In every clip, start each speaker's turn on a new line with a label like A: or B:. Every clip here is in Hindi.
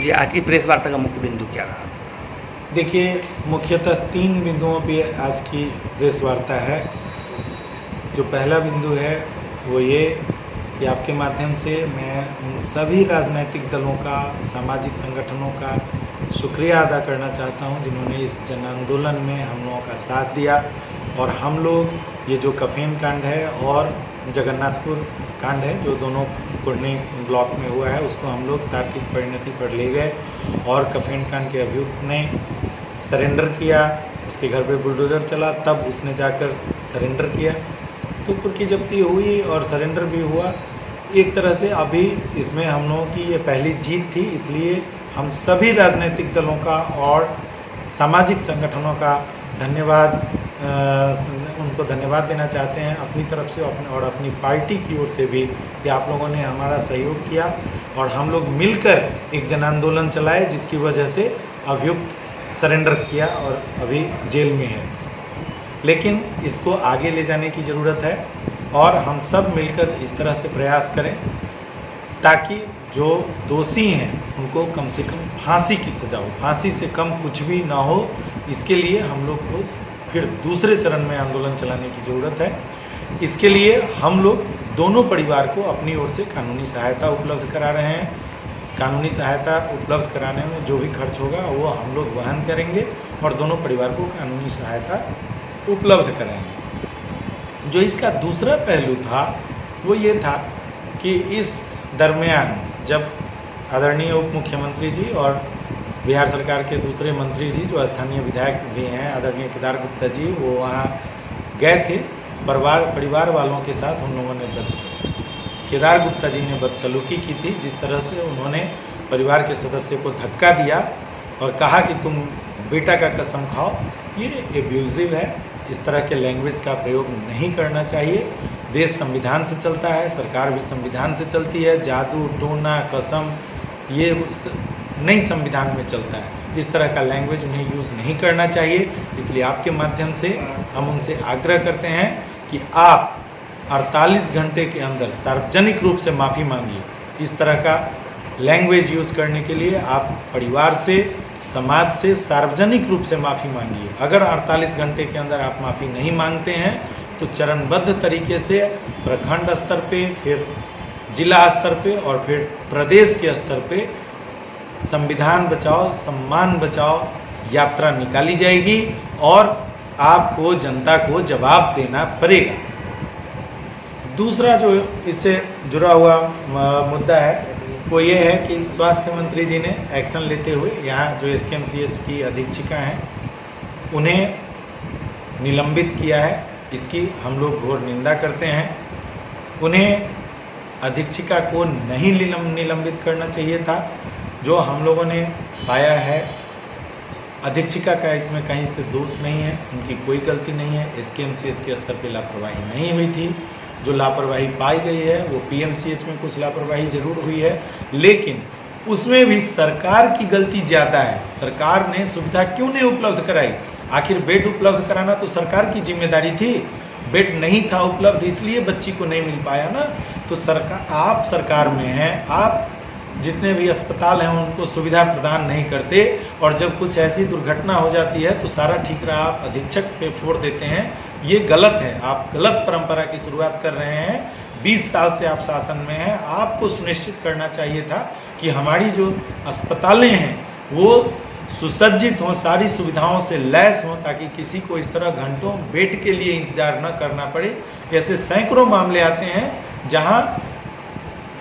A: जी, आज की प्रेस वार्ता का मुख्य बिंदु क्या रहा?
B: देखिए, मुख्यतः 3 बिंदुओं पे आज की प्रेस वार्ता है। जो पहला बिंदु है वो ये कि आपके माध्यम से मैं उन सभी राजनैतिक दलों का, सामाजिक संगठनों का शुक्रिया अदा करना चाहता हूं जिन्होंने इस जन आंदोलन में हम लोगों का साथ दिया। और हम लोग ये जो कफीन कांड है और जगन्नाथपुर कांड है जो दोनों कुर्नी ब्लॉक में हुआ है, उसको हम लोग तार्किक परिणति पर ले गए और कफीन कांड के अभियुक्त ने सरेंडर किया। उसके घर पे बुलडोज़र चला, तब उसने जाकर सरेंडर किया, तो कुर्की जब्ती हुई और सरेंडर भी हुआ। एक तरह से अभी इसमें हम लोगों की ये पहली जीत थी, इसलिए हम सभी राजनीतिक दलों का और सामाजिक संगठनों का उनको धन्यवाद देना चाहते हैं अपनी तरफ से और अपनी पार्टी की ओर से भी कि आप लोगों ने हमारा सहयोग किया और हम लोग मिलकर एक जन आंदोलन चलाए जिसकी वजह से अभियुक्त सरेंडर किया और अभी जेल में है। लेकिन इसको आगे ले जाने की ज़रूरत है और हम सब मिलकर इस तरह से प्रयास करें ताकि जो दोषी हैं उनको कम से कम फांसी की सज़ा हो, फांसी से कम कुछ भी ना हो। इसके लिए हम लोग को फिर दूसरे चरण में आंदोलन चलाने की ज़रूरत है। इसके लिए हम लोग दोनों परिवार को अपनी ओर से कानूनी सहायता उपलब्ध करा रहे हैं। कानूनी सहायता उपलब्ध कराने में जो भी खर्च होगा वो हम लोग वहन करेंगे और दोनों परिवार को कानूनी सहायता उपलब्ध कराएंगे। जो इसका दूसरा पहलू था वो ये था कि इस दरमियान जब आदरणीय उप मुख्यमंत्री जी और बिहार सरकार के दूसरे मंत्री जी जो स्थानीय विधायक भी हैं, आदरणीय केदार गुप्ता जी, वो वहाँ गए थे परिवार वालों के साथ। उन लोगों ने केदार गुप्ता जी ने बदसलूकी की थी, जिस तरह से उन्होंने परिवार के सदस्य को धक्का दिया और कहा कि तुम बेटा का कसम खाओ, ये एब्यूजिव है। इस तरह के लैंग्वेज का प्रयोग नहीं करना चाहिए। देश संविधान से चलता है, सरकार भी संविधान से चलती है। जादू टोना कसम ये नहीं संविधान में चलता है। इस तरह का लैंग्वेज उन्हें यूज़ नहीं करना चाहिए। इसलिए आपके माध्यम से हम उनसे आग्रह करते हैं कि आप 48 घंटे के अंदर सार्वजनिक रूप से माफ़ी मांगिए। इस तरह का लैंग्वेज यूज़ करने के लिए आप परिवार से, समाज से सार्वजनिक रूप से माफ़ी मांगिए। अगर 48 घंटे के अंदर आप माफ़ी नहीं मांगते हैं तो चरणबद्ध तरीके से प्रखंड स्तर पे, फिर जिला स्तर पे और फिर प्रदेश के स्तर पे संविधान बचाओ सम्मान बचाओ यात्रा निकाली जाएगी और आपको जनता को जवाब देना पड़ेगा। दूसरा जो इससे जुड़ा हुआ मुद्दा है वो ये है कि स्वास्थ्य मंत्री जी ने एक्शन लेते हुए यहाँ जो SKMCH की अधीक्षिका हैं उन्हें निलंबित किया है। इसकी हम लोग घोर निंदा करते हैं। उन्हें अधीक्षिका को नहीं निलंबित करना चाहिए था। जो हम लोगों ने पाया है अधीक्षिका का इसमें कहीं से दोष नहीं है, उनकी कोई गलती नहीं है। SKMCH के स्तर पर लापरवाही नहीं हुई थी। जो लापरवाही पाई गई है वो PMCH में कुछ लापरवाही जरूर हुई है, लेकिन उसमें भी सरकार की गलती ज़्यादा है। सरकार ने सुविधा क्यों नहीं उपलब्ध कराई? आखिर बेड उपलब्ध कराना तो सरकार की जिम्मेदारी थी। बेड नहीं था उपलब्ध इसलिए बच्ची को नहीं मिल पाया ना। तो आप सरकार में हैं, आप जितने भी अस्पताल हैं उनको सुविधा प्रदान नहीं करते और जब कुछ ऐसी दुर्घटना हो जाती है तो सारा ठीकरा आप अधीक्षक पे फोड़ देते हैं। ये गलत है। आप गलत परंपरा की शुरुआत कर रहे हैं। 20 साल से आप शासन में हैं। आपको सुनिश्चित करना चाहिए था कि हमारी जो अस्पतालें हैं वो सुसज्जित हों, सारी सुविधाओं से लैस हों, ताकि किसी को इस तरह घंटों बेड के लिए इंतजार न करना पड़े। ऐसे सैकड़ों मामले आते हैं जहां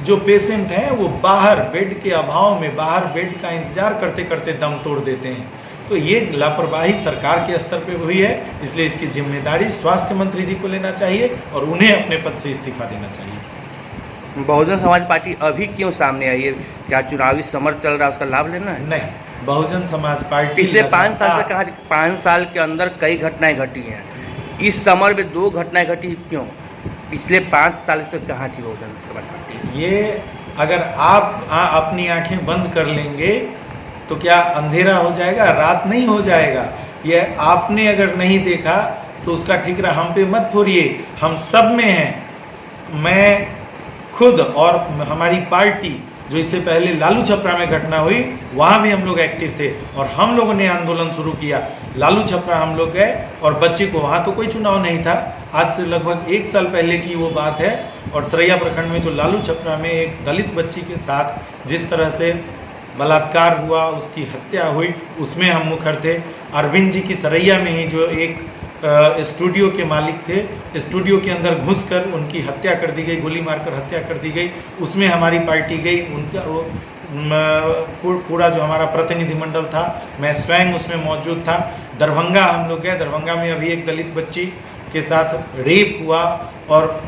B: जो पेशेंट हैं वो बाहर बेड के अभाव में बाहर बेड का इंतजार करते करते दम तोड़ देते हैं। तो ये लापरवाही सरकार के स्तर पे हुई है, इसलिए इसकी जिम्मेदारी स्वास्थ्य मंत्री जी को लेना चाहिए और उन्हें अपने पद से इस्तीफा देना चाहिए।
A: बहुजन समाज पार्टी अभी क्यों सामने आई है? क्या चुनावी समर चल रहा है, उसका लाभ लेना है?
B: नहीं, बहुजन समाज पार्टी
A: पिछले 5 साल से कहा 5 साल के अंदर कई घटनाएं घटी हैं। इस समर में 2 घटनाएं घटी, क्यों? पिछले 5 साल से कहाँ थी बहुजन समाज पार्टी?
B: ये अगर आप अपनी आंखें बंद कर लेंगे तो क्या अंधेरा हो जाएगा? रात नहीं हो जाएगा। ये आपने अगर नहीं देखा तो उसका ठीकरा हम पे मत फोड़िए। हम सब में हैं। मैं खुद और हमारी पार्टी जो इससे पहले लालू छपरा में घटना हुई वहाँ भी हम लोग एक्टिव थे और हम लोगों ने आंदोलन शुरू किया। लालू छपरा हम लोग गए और बच्ची को, वहाँ तो कोई चुनाव नहीं था, आज से लगभग 1 साल पहले की वो बात है। और सरैया प्रखंड में जो लालू छपरा में एक दलित बच्ची के साथ जिस तरह से बलात्कार हुआ, उसकी हत्या हुई, उसमें हम मुखर थे। अरविंद जी की सरैया में ही जो एक स्टूडियो के मालिक थे, स्टूडियो के अंदर घुसकर उनकी हत्या कर दी गई, गोली मारकर हत्या कर दी गई, उसमें हमारी पार्टी गई। उनका वो पूरा जो हमारा प्रतिनिधिमंडल था, मैं स्वयं उसमें मौजूद था। दरभंगा हम लोग गए, दरभंगा में अभी एक दलित बच्ची के साथ रेप हुआ और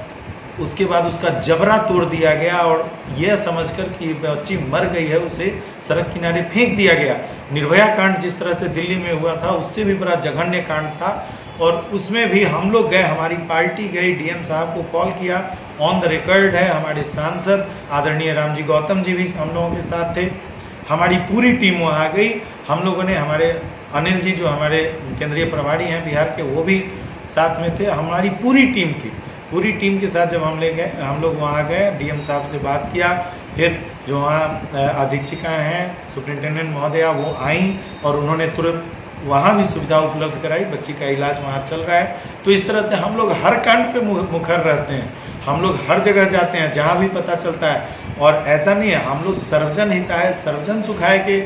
B: उसके बाद उसका जबरा तोड़ दिया गया और यह समझकर कि बच्ची मर गई है उसे सड़क किनारे फेंक दिया गया। निर्भया कांड जिस तरह से दिल्ली में हुआ था उससे भी बड़ा जघन्य कांड था और उसमें भी हम लोग गए, हमारी पार्टी गई, डीएम साहब को कॉल किया, ऑन द रिकॉर्ड है। हमारे सांसद आदरणीय रामजी गौतम जी भी हम लोगों के साथ थे, हमारी पूरी टीम वहाँ गई। हम लोगों ने, हमारे अनिल जी जो हमारे केंद्रीय प्रभारी हैं बिहार के, वो भी साथ में थे, हमारी पूरी टीम थी। पूरी टीम के साथ जब हम लोग वहाँ गए, डीएम साहब से बात किया, फिर जो वहाँ अधीक्षिकाएँ हैं, सुपरिटेंडेंट महोदया, वो आई और उन्होंने तुरंत वहाँ भी सुविधा उपलब्ध कराई, बच्ची का इलाज वहाँ चल रहा है। तो इस तरह से हम लोग हर कांड पे मुखर रहते हैं, हम लोग हर जगह जाते हैं जहाँ भी पता चलता है। और ऐसा नहीं है, हम लोग सर्वजन हिताय सर्वजन सुखाय के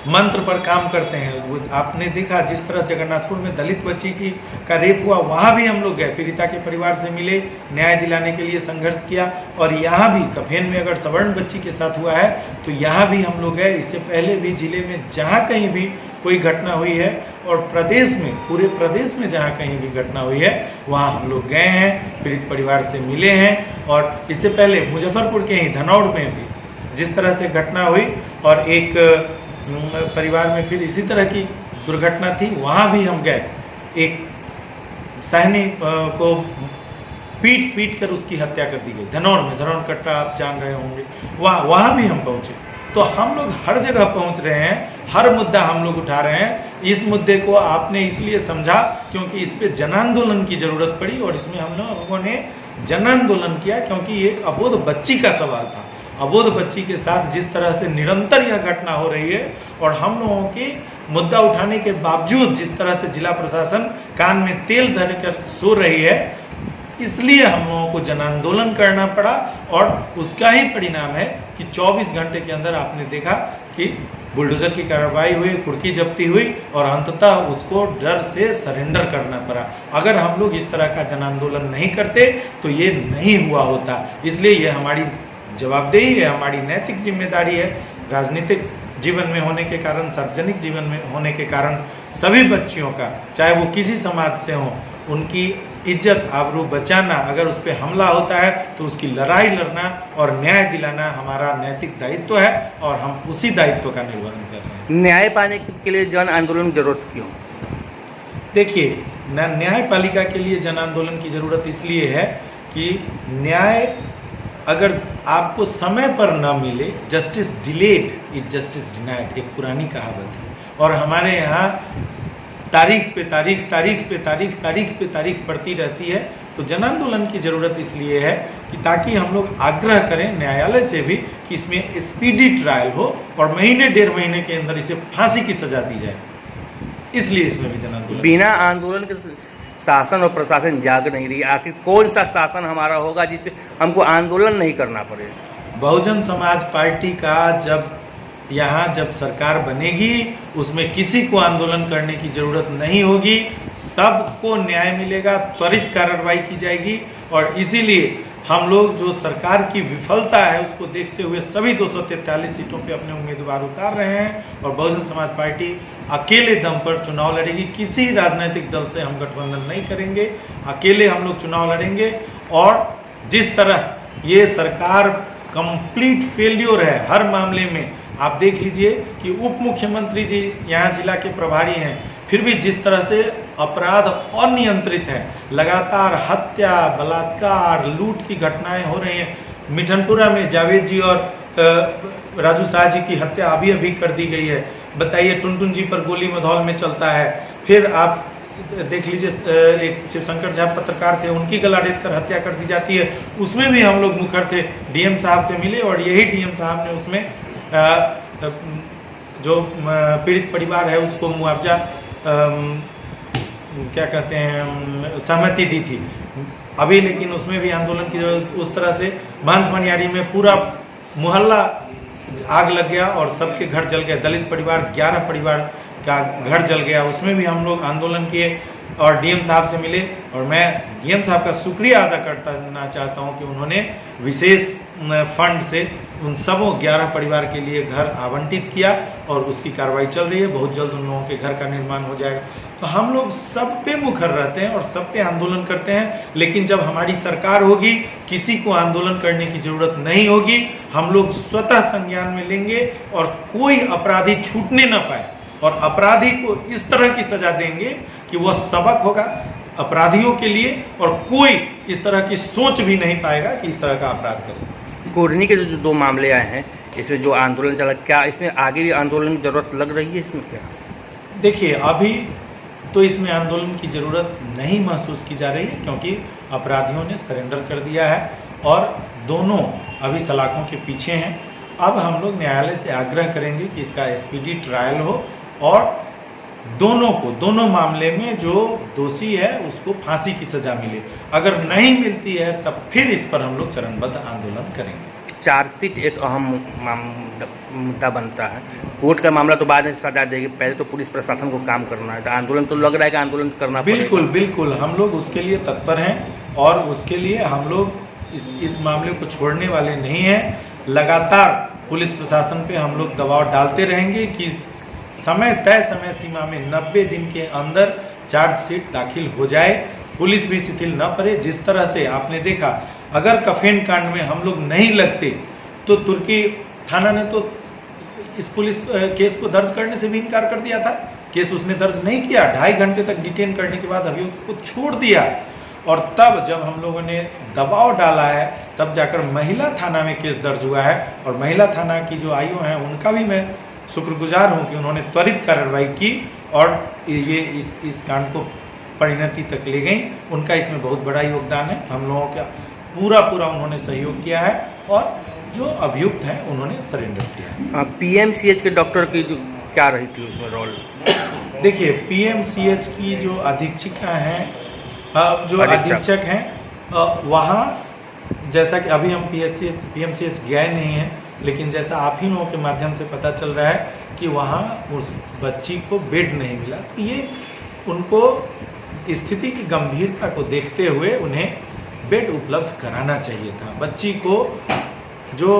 B: मंत्र पर काम करते हैं। आपने देखा जिस तरह जगन्नाथपुर में दलित बच्ची का रेप हुआ, वहाँ भी हम लोग गए, पीड़िता के परिवार से मिले, न्याय दिलाने के लिए संघर्ष किया। और यहाँ भी कफेन में अगर सवर्ण बच्ची के साथ हुआ है तो यहाँ भी हम लोग गए। इससे पहले भी जिले में जहाँ कहीं भी कोई घटना हुई है और प्रदेश में, पूरे प्रदेश में जहाँ कहीं भी घटना हुई है वहाँ हम लोग गए हैं, पीड़ित परिवार से मिले हैं। और इससे पहले मुजफ्फरपुर के ही धनौड़ में भी जिस तरह से घटना हुई और एक परिवार में फिर इसी तरह की दुर्घटना थी, वहाँ भी हम गए, एक सहनी को पीट कर उसकी हत्या कर दी गई धनौर में, धनौर कट्टा आप जान रहे होंगे, वहाँ भी हम पहुँचे। तो हम लोग हर जगह पहुँच रहे हैं, हर मुद्दा हम लोग उठा रहे हैं। इस मुद्दे को आपने इसलिए समझा क्योंकि इस पे जन आंदोलन की जरूरत पड़ी और इसमें हम लोगों ने जन आंदोलन किया क्योंकि एक अबोध बच्ची का सवाल था। अबोध बच्ची के साथ जिस तरह से निरंतर यह घटना हो रही है और हम लोगों के मुद्दा उठाने के बावजूद जिस तरह से जिला प्रशासन कान में तेल धर कर सो रही है, इसलिए हम लोगों को जन आंदोलन करना पड़ा। और उसका ही परिणाम है कि 24 घंटे के अंदर आपने देखा कि बुलडोजर की कार्रवाई हुई, कुर्की जब्ती हुई और अंततः उसको डर से सरेंडर करना पड़ा। अगर हम लोग इस तरह का जन आंदोलन नहीं करते तो ये नहीं हुआ होता। इसलिए ये हमारी जवाबदेही है, हमारी नैतिक जिम्मेदारी है। राजनीतिक जीवन में होने के कारण, सार्वजनिक जीवन में होने के कारण सभी बच्चियों का, चाहे वो किसी समाज से हो, उनकी इज्जत आबरू बचाना, अगर उस पर हमला होता है तो उसकी लड़ाई लड़ना और न्याय दिलाना हमारा नैतिक दायित्व है और हम उसी दायित्व का निर्वहन कर रहे हैं।
A: न्याय पाने के लिए जन आंदोलन की जरूरत क्यों?
B: देखिए, न्यायपालिका के लिए जन आंदोलन की जरूरत इसलिए है कि न्याय अगर आपको समय पर ना मिले, justice delayed is justice denied, एक पुरानी कहावत है। और हमारे यहाँ तारीख पे तारीख, तारीख पे तारीख, तारीख पे तारीख पड़ती रहती है। तो जन आंदोलन की ज़रूरत इसलिए है कि ताकि हम लोग आग्रह करें न्यायालय से भी कि इसमें स्पीडी ट्रायल हो और महीने 1.5 महीने के अंदर इसे फांसी की सजा दी जाए। इसलिए इसमें भी जन आंदोलन।
A: बिना आंदोलन के शासन और प्रशासन जाग नहीं रही, आखिर कौन सा शासन हमारा होगा जिसपे हमको आंदोलन नहीं करना पड़े?
B: बहुजन समाज पार्टी का जब सरकार बनेगी उसमें किसी को आंदोलन करने की जरूरत नहीं होगी, सबको न्याय मिलेगा, त्वरित कार्रवाई की जाएगी। और इसीलिए हम लोग जो सरकार की विफलता है उसको देखते हुए सभी 243 सीटों पे अपने उम्मीदवार उतार रहे हैं और बहुजन समाज पार्टी अकेले दम पर चुनाव लड़ेगी। किसी राजनीतिक दल से हम गठबंधन नहीं करेंगे, अकेले हम लोग चुनाव लड़ेंगे। और जिस तरह ये सरकार कंप्लीट फेल्योर है हर मामले में, आप देख लीजिए कि उप मुख्यमंत्री जी यहाँ जिला के प्रभारी हैं, फिर भी जिस तरह से अपराध अनियंत्रित है, लगातार हत्या, बलात्कार, लूट की घटनाएं हो रही हैं। मिठनपुरा में जावेद जी और राजू शाह जी की हत्या अभी कर दी गई है। बताइए, टुनटुन जी पर गोली मधौल में चलता है। फिर आप देख लीजिए, एक शिवशंकर झा पत्रकार थे, उनकी गला रेत कर हत्या कर दी जाती है, उसमें भी हम लोग मुखर थे, डीएम साहब से मिले और यही डीएम साहब ने उसमें जो पीड़ित परिवार है उसको मुआवजा क्या कहते हैं सहमति दी थी अभी। लेकिन उसमें भी आंदोलन की उस तरह से महंत मनियारी में पूरा मोहल्ला आग लग गया और सबके घर जल गए। दलित परिवार 11 परिवार का घर जल गया, उसमें भी हम लोग आंदोलन किए और डीएम साहब से मिले। और मैं डीएम साहब का शुक्रिया अदा करना चाहता हूं कि उन्होंने विशेष फंड से उन सबों 11 परिवार के लिए घर आवंटित किया और उसकी कार्रवाई चल रही है। बहुत जल्द उन लोगों के घर का निर्माण हो जाएगा। तो हम लोग सब पे मुखर रहते हैं और सब पे आंदोलन करते हैं, लेकिन जब हमारी सरकार होगी किसी को आंदोलन करने की जरूरत नहीं होगी। हम लोग स्वतः संज्ञान में लेंगे और कोई अपराधी छूटने ना पाए और अपराधी को इस तरह की सजा देंगे कि वह सबक होगा अपराधियों के लिए और कोई इस तरह की सोच भी नहीं पाएगा कि इस तरह का अपराध करे।
A: कोरनी के जो 2 मामले आए हैं, इसमें जो आंदोलन चला, क्या इसमें आगे भी आंदोलन की जरूरत लग रही है? इसमें क्या
B: देखिए, अभी तो इसमें आंदोलन की ज़रूरत नहीं महसूस की जा रही है क्योंकि अपराधियों ने सरेंडर कर दिया है और दोनों अभी सलाखों के पीछे हैं। अब हम लोग न्यायालय से आग्रह करेंगे कि इसका स्पीडी ट्रायल हो और दोनों मामले में जो दोषी है उसको फांसी की सजा मिले। अगर नहीं मिलती है तब फिर इस पर हम लोग चरणबद्ध आंदोलन करेंगे।
A: चार्जशीट एक अहम मुद्दा बनता है। कोर्ट का मामला तो बाद में सजा देगी, पहले तो पुलिस प्रशासन को काम करना है। तो आंदोलन तो लग रहा है कि आंदोलन करना
B: बिल्कुल हम लोग उसके लिए तत्पर हैं और उसके लिए हम लोग इस मामले को छोड़ने वाले नहीं हैं। लगातार पुलिस प्रशासन पे हम लोग दबाव डालते रहेंगे कि तय समय सीमा में 90 दिन के अंदर चार्जशीट दाखिल हो जाए, पुलिस भी शिथिल न पड़े। जिस तरह से आपने देखा, अगर कफेन कांड में हम लोग नहीं लगते तो तुर्की थाना ने तो इस पुलिस केस को दर्ज करने से भी इनकार कर दिया था। केस उसने दर्ज नहीं किया, 2.5 घंटे तक डिटेन करने के बाद अभियुक्त को छोड़ दिया। और तब जब हम लोगों ने दबाव डाला है तब जाकर महिला थाना में केस दर्ज हुआ है और महिला थाना की जो आईओ हैं उनका भी मैं शुक्रगुजार हूं कि उन्होंने त्वरित कार्रवाई की और ये इस कांड को परिणति तक ले गई। उनका इसमें बहुत बड़ा योगदान है। हम लोगों का पूरा उन्होंने सहयोग किया है और जो अभियुक्त हैं उन्होंने सरेंडर किया है।
A: पीएमसीएच के डॉक्टर की जो क्या रही थी उसमें रोल?
B: देखिए, पीएमसीएच की जो अधीक्षिका हैं, जो अधीक्षक हैं, वहाँ जैसा कि अभी हम पीएमसीएच गए नहीं हैं, लेकिन जैसा आप ही लोगों के माध्यम से पता चल रहा है कि वहाँ उस बच्ची को बेड नहीं मिला। तो ये उनको स्थिति की गंभीरता को देखते हुए उन्हें बेड उपलब्ध कराना चाहिए था। बच्ची को जो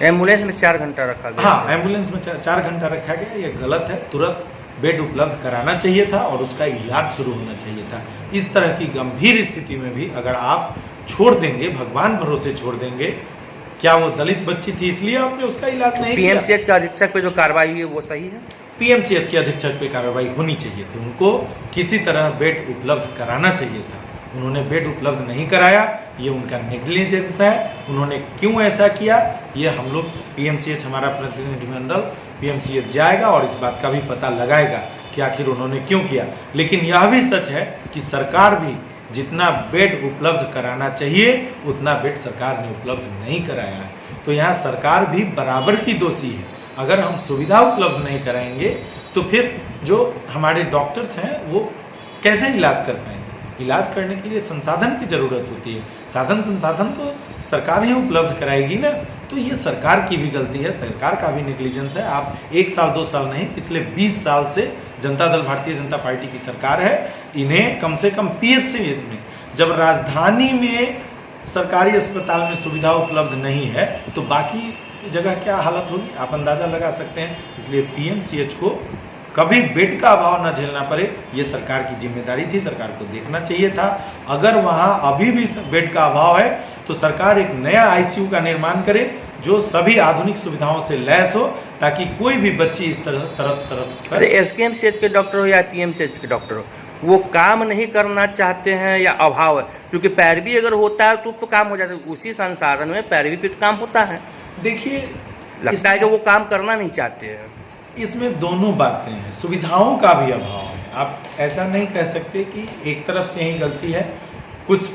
A: एम्बुलेंस में 4 घंटा रखा गया,
B: हाँ, एम्बुलेंस में 4 घंटा रखा गया, ये गलत है। तुरंत बेड उपलब्ध कराना चाहिए था और उसका इलाज शुरू होना चाहिए था। इस तरह की गंभीर स्थिति में भी अगर आप छोड़ देंगे, भगवान भरोसे छोड़ देंगे, क्या वो दलित बच्ची थी इसलिए आपने उसका इलाज नहीं किया?
A: पीएमसीएच के अधीक्षक पे जो कार्रवाई हुई है वो सही है?
B: पीएमसीएच के अधीक्षक पे कार्रवाई होनी चाहिए थी। उनको किसी तरह बेड उपलब्ध कराना चाहिए था। उन्होंने बेड उपलब्ध नहीं कराया, ये उनका नेग्लिजेंस है। उन्होंने क्यों ऐसा किया, ये हम लोग पीएमसीएच, हमारा प्रतिनिधिमंडल पीएमसीएच जाएगा और इस बात का भी पता लगाएगा कि आखिर उन्होंने क्यों किया। लेकिन यह भी सच है कि सरकार भी जितना बेड उपलब्ध कराना चाहिए उतना बेड सरकार ने उपलब्ध नहीं कराया है। तो यहाँ सरकार भी बराबर की दोषी है। अगर हम सुविधा उपलब्ध नहीं कराएंगे तो फिर जो हमारे डॉक्टर्स हैं वो कैसे इलाज कर पाएंगे? इलाज करने के लिए संसाधन की ज़रूरत होती है। साधन संसाधन तो सरकार ही उपलब्ध कराएगी ना। तो ये सरकार की भी गलती है, सरकार का भी नेग्लिजेंस है। आप 1 साल 2 साल नहीं, पिछले 20 साल से जनता दल भारतीय जनता पार्टी की सरकार है। इन्हें कम से कम पीएचसी में, जब राजधानी में सरकारी अस्पताल में सुविधा उपलब्ध नहीं है तो बाकी जगह क्या हालत होगी आप अंदाज़ा लगा सकते हैं। इसलिए पीएमसीएच को कभी बेड का अभाव न झेलना पड़े, ये सरकार की जिम्मेदारी थी। सरकार को देखना चाहिए था। अगर वहाँ अभी भी बेड का अभाव है तो सरकार एक नया आईसीयू का निर्माण करे जो सभी आधुनिक सुविधाओं से लैस हो, ताकि कोई भी बच्ची इस तरह
A: अरे एसकेएमसीएच के डॉक्टर हो या पीएमसीएच के डॉक्टर हो, वो काम नहीं करना चाहते हैं या अभाव है? क्योंकि पैरवी अगर होता है तो काम हो जाता है। उसी संसाधन में पैरवी पे काम होता है।
B: देखिए,
A: लगता है कि वो काम करना नहीं चाहते हैं।
B: इसमें दोनों बातें हैं। सुविधाओं का भी अभाव है। आप ऐसा नहीं कह सकते कि एक तरफ से ही गलती है। कुछ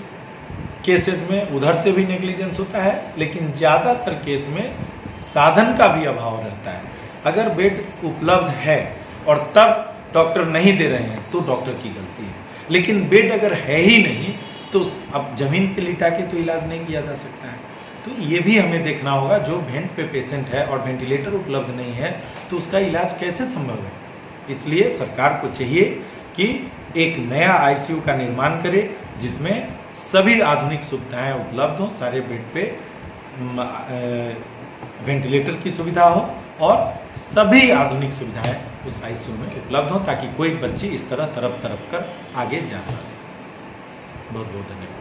B: केसेस में उधर से भी नेग्लिजेंस होता है, लेकिन ज़्यादातर केस में साधन का भी अभाव रहता है। अगर बेड उपलब्ध है और तब डॉक्टर नहीं दे रहे हैं तो डॉक्टर की गलती है, लेकिन बेड अगर है ही नहीं तो अब ज़मीन पे लिटा के तो इलाज नहीं किया जा सकता है। तो ये भी हमें देखना होगा, जो वेंट पे पेशेंट है और वेंटिलेटर उपलब्ध नहीं है तो उसका इलाज कैसे संभव है। इसलिए सरकार को चाहिए कि एक नया आईसीयू का निर्माण करे जिसमें सभी आधुनिक सुविधाएं उपलब्ध हों, सारे बेड पे वेंटिलेटर की सुविधा हो और सभी आधुनिक सुविधाएं उस आईसीयू में उपलब्ध हों, ताकि कोई बच्ची इस तरह तड़प कर आगे जा पाए। बहुत बहुत धन्यवाद।